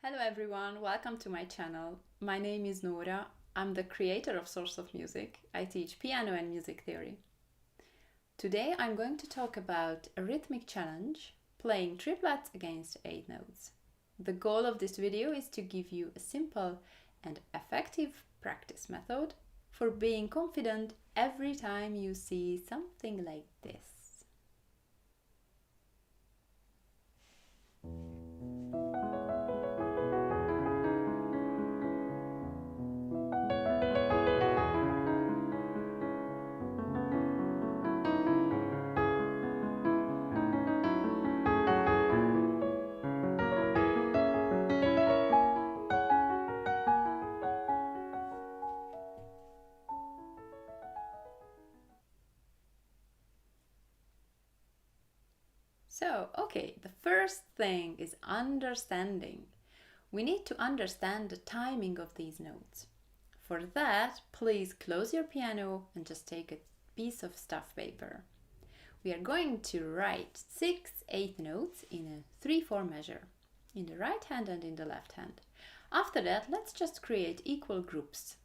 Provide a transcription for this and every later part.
Hello everyone, welcome to my channel. My name is Nora. I'm the creator of Source of Music. I teach piano and music theory. Today I'm going to talk about a rhythmic challenge, playing triplets against 8 notes. The goal of this video is to give you a simple and effective practice method for being confident every time you see something like this. So, the first thing is understanding. We need to understand the timing of these notes. For that, please close your piano and just take a piece of stuff paper. We are going to write 6/8 notes in a 3/4 measure, in the right hand and in the left hand. After that, let's just create equal groups.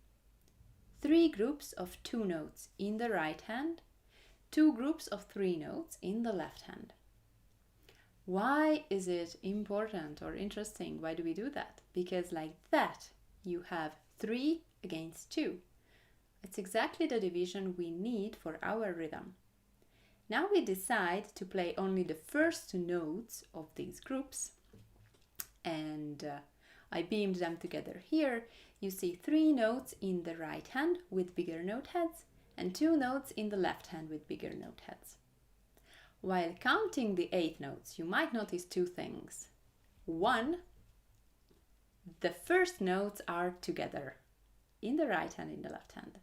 3 groups of 2 notes in the right hand, 2 groups of 3 notes in the left hand. Why is it important or interesting? Why do we do that? Because like that, you have 3 against 2. It's exactly the division we need for our rhythm. Now we decide to play only the first 2 notes of these groups, and I beamed them together here. You see 3 notes in the right hand with bigger note heads and 2 notes in the left hand with bigger note heads. While counting the 8 notes, you might notice 2 things. 1, the first notes are together in the right hand, in the left hand.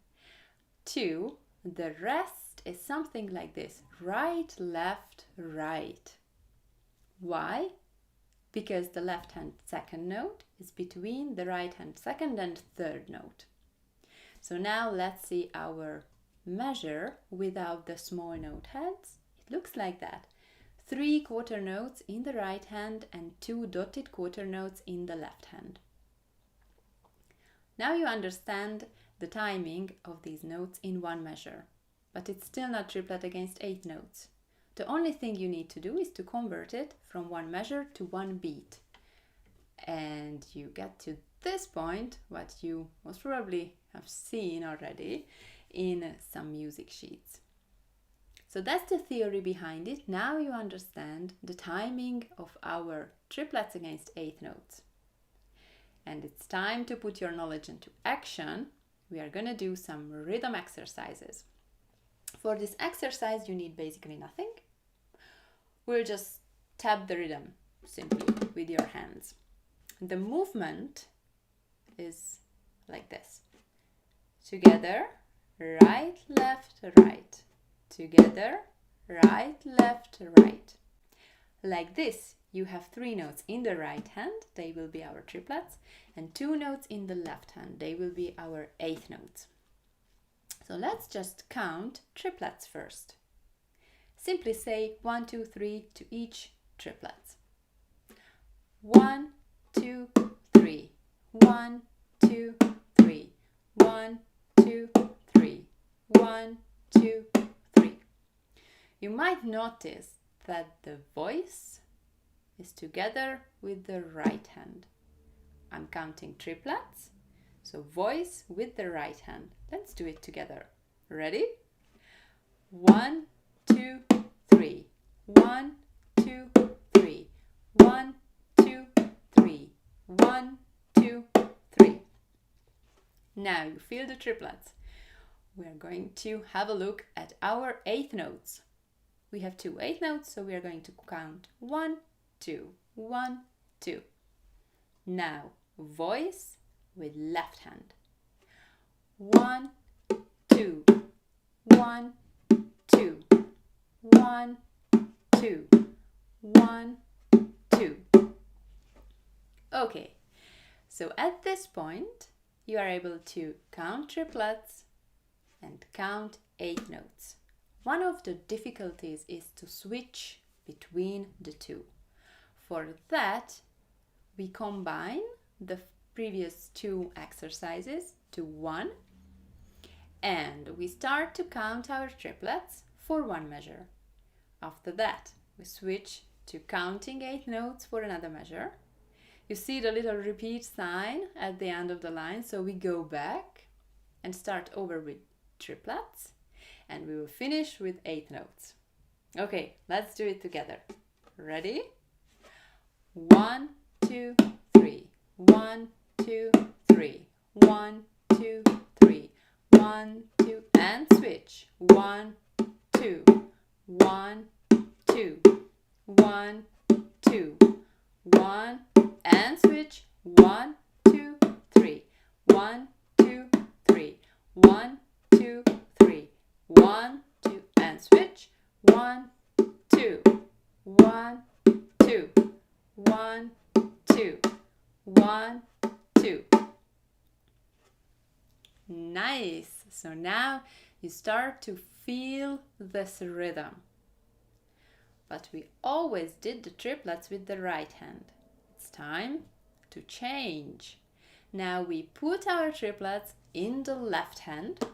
2, the rest is something like this: right, left, right. Why? Because the left hand second note is between the right hand second and third note. So now let's see our measure without the small note heads. Looks like that: 3 quarter notes in the right hand and 2 dotted quarter notes in the left hand. Now you understand the timing of these notes in one measure, but it's still not triplet against 8 notes. The only thing you need to do is to convert it from one measure to one beat. And you get to this point, what you most probably have seen already in some music sheets. So that's the theory behind it. Now you understand the timing of our triplets against 8 notes. And it's time to put your knowledge into action. We are going to do some rhythm exercises. For this exercise, you need basically nothing. We'll just tap the rhythm simply with your hands. The movement is like this: together, right, left, right. Together, right, left, right. Like this, you have 3 notes in the right hand, they will be our triplets, and 2 notes in the left hand, they will be our 8 notes. So let's just count triplets first. Simply say 1, 2, 3 to each triplet. 1, 2, 3. 1, 2, 3. 1, 2, 3. 1, 2, 3. You might notice that the voice is together with the right hand. I'm counting triplets, so voice with the right hand. Let's do it together. Ready? 1, 2, 3. 1, 2, 3. 1, 2, 3. 1, 2, 3. Now you feel the triplets. We are going to have a look at our 8 notes. We have 2 8 notes, so we are going to count 1, 2, 1, 2. Now, voice with left hand. 1, 2, 1, 2, 1, 2, 1, 2. Okay, so at this point, you are able to count triplets and count 8 notes. One of the difficulties is to switch between the two. For that, we combine the previous two exercises to one, and we start to count our triplets for one measure. After that, we switch to counting 8 notes for another measure. You see the little repeat sign at the end of the line, so we go back and start over with triplets, and we will finish with 8 notes. Okay, let's do it together. Ready? 1, 2, 3. 1, 2, 3. 1, 2, 3. 1, 2, and switch. 1, 2. 1, 2. 1, 2. 1, and switch. 1, 2, 3. 1, 2, 3. 1, 2, 3. 1, 2, and switch. 1, 2. 1, 2. 1, 2. 1, 2. Nice. So now you start to feel this rhythm. But we always did the triplets with the right hand. It's time to change. Now we put our triplets in the left hand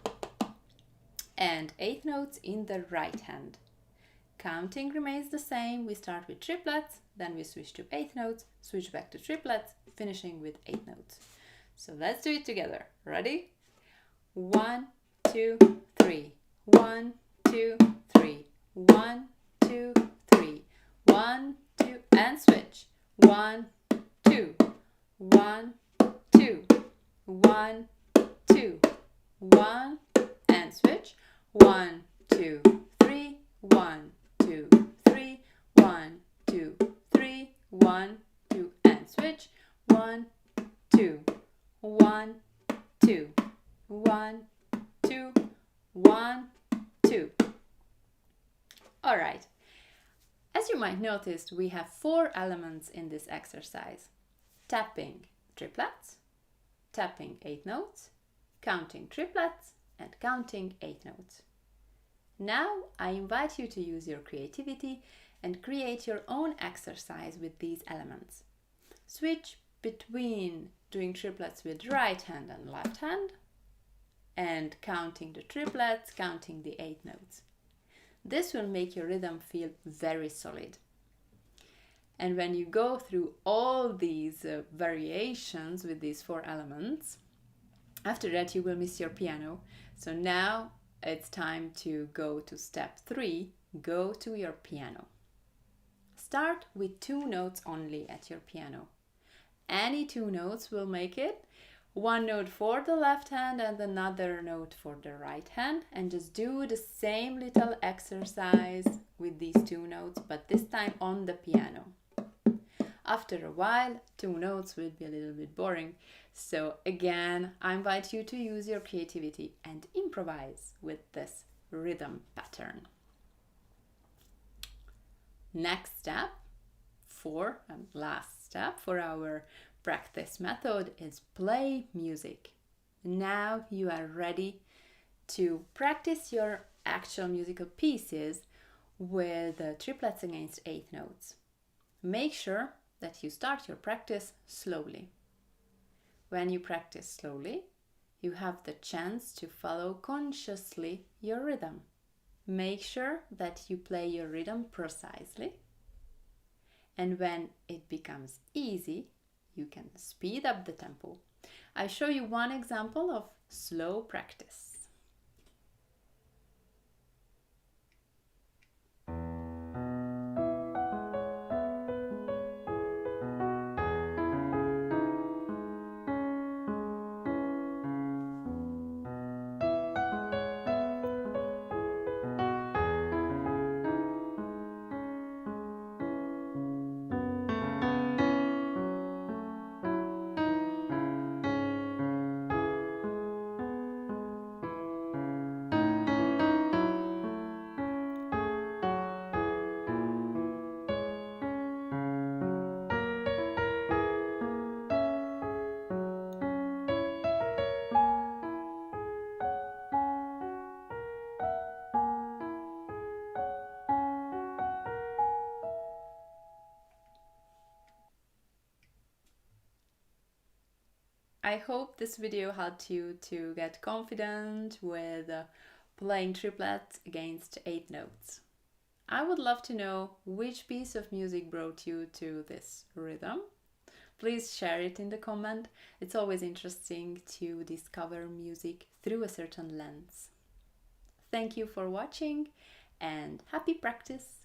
and 8 notes in the right hand. Counting remains the same. We start with triplets, then we switch to 8 notes, switch back to triplets, finishing with 8 notes. So let's do it together. Ready? 1, 2, 3. 1, 2, 3. 1, 2, 3. 1, 2, and switch. 1, 2. 1, 2. 1, 2. 1, and switch. 1, 2, 3. 1, 2, 3. 1, 2, 3. 1, 2, and switch. 1, 2. 1, 2. 1, 2. 1, 2. All right. As you might notice, we have 4 elements in this exercise: tapping triplets, tapping 8 notes, counting triplets, and counting 8 notes. Now I invite you to use your creativity and create your own exercise with these elements. Switch between doing triplets with right hand and left hand, and counting the triplets, counting the 8 notes. This will make your rhythm feel very solid. And when you go through all these variations with these 4 elements, after that you will miss your piano. So now it's time to go to step 3, go to your piano. Start with 2 notes only at your piano. Any 2 notes will make it. 1 note for the left hand and another note for the right hand, and just do the same little exercise with these 2 notes, but this time on the piano. After a while, 2 notes will be a little bit boring, so again I invite you to use your creativity and improvise with this rhythm pattern. Next step, 4 and last step for our practice method, is play music. Now you are ready to practice your actual musical pieces with triplets against 8 notes. Make sure that you start your practice slowly. When you practice slowly, you have the chance to follow consciously your rhythm. Make sure that you play your rhythm precisely, and when it becomes easy, you can speed up the tempo. I show you one example of slow practice. I hope this video helped you to get confident with playing triplets against 8 notes. I would love to know which piece of music brought you to this rhythm. Please share it in the comment. It's always interesting to discover music through a certain lens. Thank you for watching and happy practice!